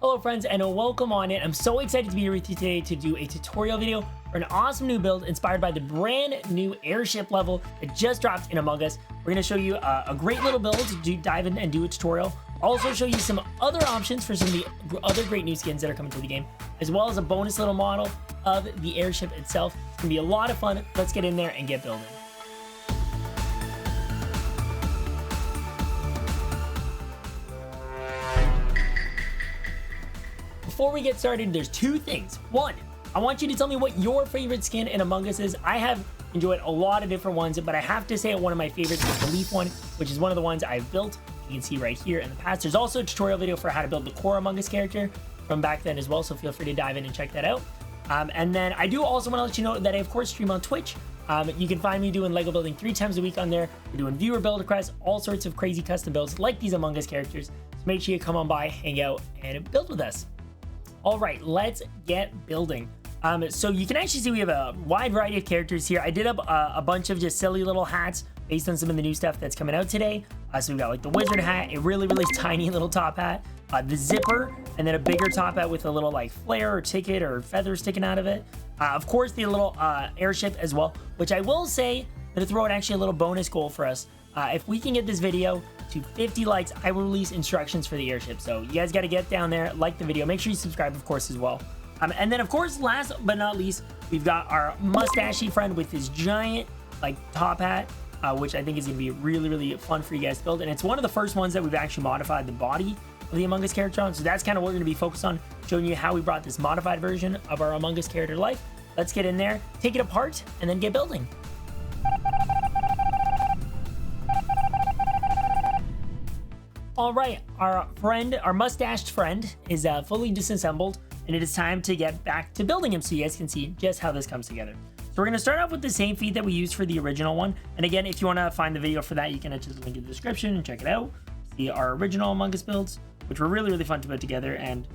Hello friends and welcome on in. I'm so excited to be here with you today to do a tutorial video for an awesome new build inspired by the brand new airship level that just dropped in Among Us. We're going to show you a great little build to dive in and do a tutorial. Also show you some other options for some of the other great new skins that are coming to the game, as well as a bonus little model of the airship itself. It's going to be a lot of fun. Let's get in there and get building. Before we get started, there's two things. One, I want you to tell me what your favorite skin in Among Us is. I have enjoyed a lot of different ones, but I have to say one of my favorites is the Leaf one, which is one of the ones I've built. You can see right here in the past. There's also a tutorial video for how to build the core Among Us character from back then as well, so feel free to dive in and check that out. And then I do also want to let you know that I of course stream on Twitch. You can find me doing Lego building 3 times a week on there. We're doing viewer build requests, all sorts of crazy custom builds like these Among Us characters. So make sure you come on by, hang out, and build with us. All right, let's get building. So you can actually see we have a wide variety of characters here. I did up a bunch of just silly little hats based on some of the new stuff that's coming out today. So we've got like the wizard hat, a really tiny little top hat, the zipper, and then a bigger top hat with a little like flare or ticket or feathers sticking out of it. Of course, the little airship as well, which I will say that to throw out actually a little bonus goal for us. If we can get this video to 50 likes, I will release instructions for the airship. So you guys got to get down there, like the video, make sure you subscribe, of course, as well. And then, of course, last but not least, we've got our mustachy friend with his giant like top hat, which I think is going to be really fun for you guys to build. And it's one of the first ones that we've actually modified the body of the Among Us character on. So that's kind of what we're going to be focused on, showing you how we brought this modified version of our Among Us character to life. Let's get in there, take it apart, and then get building. All right, our mustached friend is fully disassembled, and it is time to get back to building him so you guys can see just how this comes together. So we're gonna start off with the same feet that we used for the original one. And again, if you wanna find the video for that, you can enter the link in the description and check it out. See our original Among Us builds, which were really fun to put together. And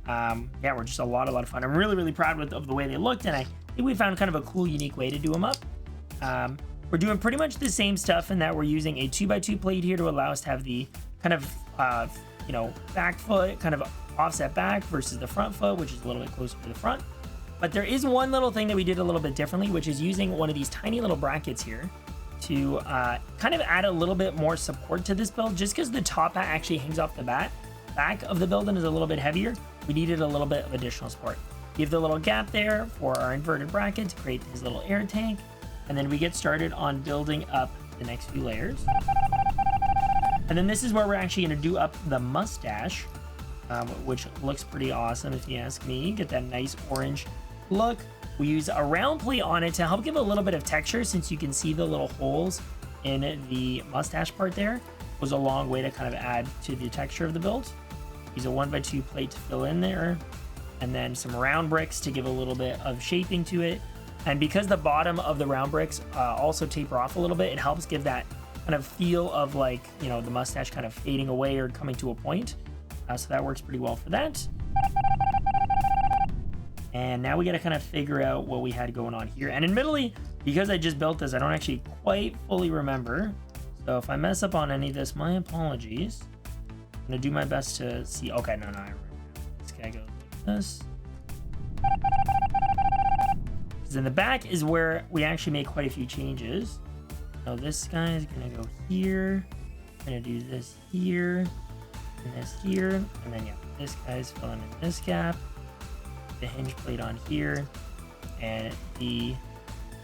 yeah, we're just a lot of fun. I'm really proud of the way they looked, and I think we found kind of a cool, unique way to do them up. We're doing pretty much the same stuff in that we're using a 2x2 plate here to allow us to have the kind of, back foot kind of offset back versus the front foot, which is a little bit closer to the front. But there is one little thing that we did a little bit differently, which is using one of these tiny little brackets here to kind of add a little bit more support to this build. Just because the top hat actually hangs off the back of the build and is a little bit heavier, we needed a little bit of additional support. Give the little gap there for our inverted bracket to create his little air tank. And then we get started on building up the next few layers. And then this is where we're actually going to do up the mustache, which looks pretty awesome if you ask me. Get that nice orange look. We use a round plate on it to help give a little bit of texture, since you can see the little holes in the mustache part there. Goes a long way to kind of add to the texture of the build. Use a 1x2 plate to fill in there, and then some round bricks to give a little bit of shaping to it. And because the bottom of the round bricks also taper off a little bit, it helps give that kind of feel of like, the mustache kind of fading away or coming to a point. So that works pretty well for that. And now we got to kind of figure out what we had going on here. And admittedly, because I just built this, I don't actually quite fully remember. So if I mess up on any of this, my apologies. I'm going to do my best to see. Okay, no, I remember. This guy goes like this. In the back is where we actually make quite a few changes. So this guy is gonna go here. I'm gonna do this here and this here, and then yeah, this guy's filling in this gap. The hinge plate on here, and the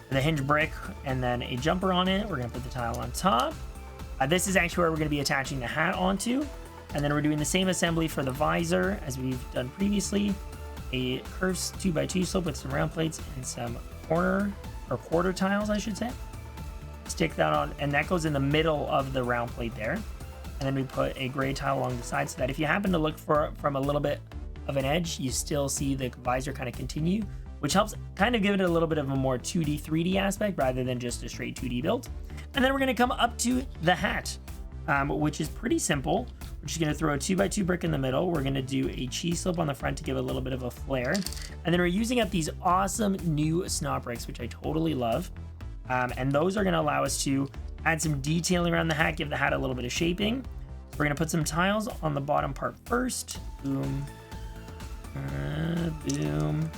hinge brick, and then a jumper on it. We're gonna put the tile on top. This is actually where we're gonna be attaching the hat onto, and then we're doing the same assembly for the visor as we've done previously. A curved 2x2 slope with some round plates and some quarter tiles, I should say. Stick that on, and that goes in the middle of the round plate there. And then we put a gray tile along the side so that if you happen to look from a little bit of an edge, you still see the visor kind of continue, which helps kind of give it a little bit of a more 2D, 3D aspect rather than just a straight 2D build. And then we're going to come up to the hat, which is pretty simple. We're just going to throw a 2x2 brick in the middle. We're going to do a cheese slope on the front to give a little bit of a flare. And then we're using up these awesome new snot bricks, which I totally love. And those are going to allow us to add some detailing around the hat, give the hat a little bit of shaping. So we're going to put some tiles on the bottom part first. Boom, Boom.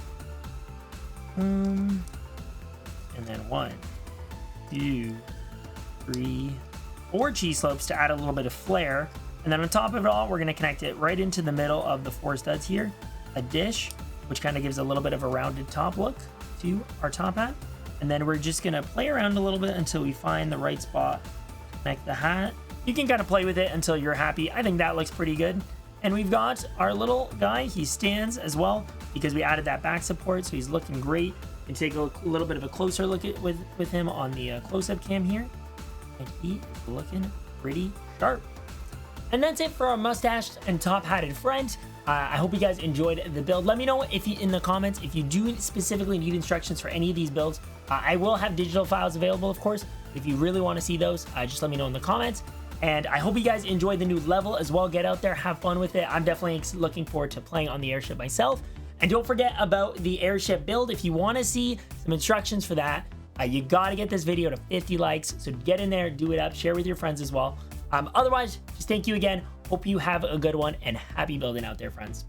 Boom. And then 1, 2, 3, 4 cheese slopes to add a little bit of flair. And then on top of it all, we're going to connect it right into the middle of the 4 studs here. A dish, which kind of gives a little bit of a rounded top look to our top hat. And then we're just going to play around a little bit until we find the right spot. Connect the hat. You can kind of play with it until you're happy. I think that looks pretty good. And we've got our little guy. He stands as well because we added that back support, so he's looking great. And take a little bit of a closer look at with him on the close-up cam here. And he is looking pretty sharp. And that's it for our mustached and top hatted friend. I hope you guys enjoyed the build. Let me know if you in the comments if you do specifically need instructions for any of these builds. I will have digital files available, of course. If you really want to see those, just let me know in the comments. And I hope you guys enjoyed the new level as well. Get out there, have fun with it. I'm definitely looking forward to playing on the airship myself. And don't forget about the airship build. If you want to see some instructions for that, you got to get this video to 50 likes. So get in there, do it up, share with your friends as well. Otherwise, just thank you again. Hope you have a good one and happy building out there, friends.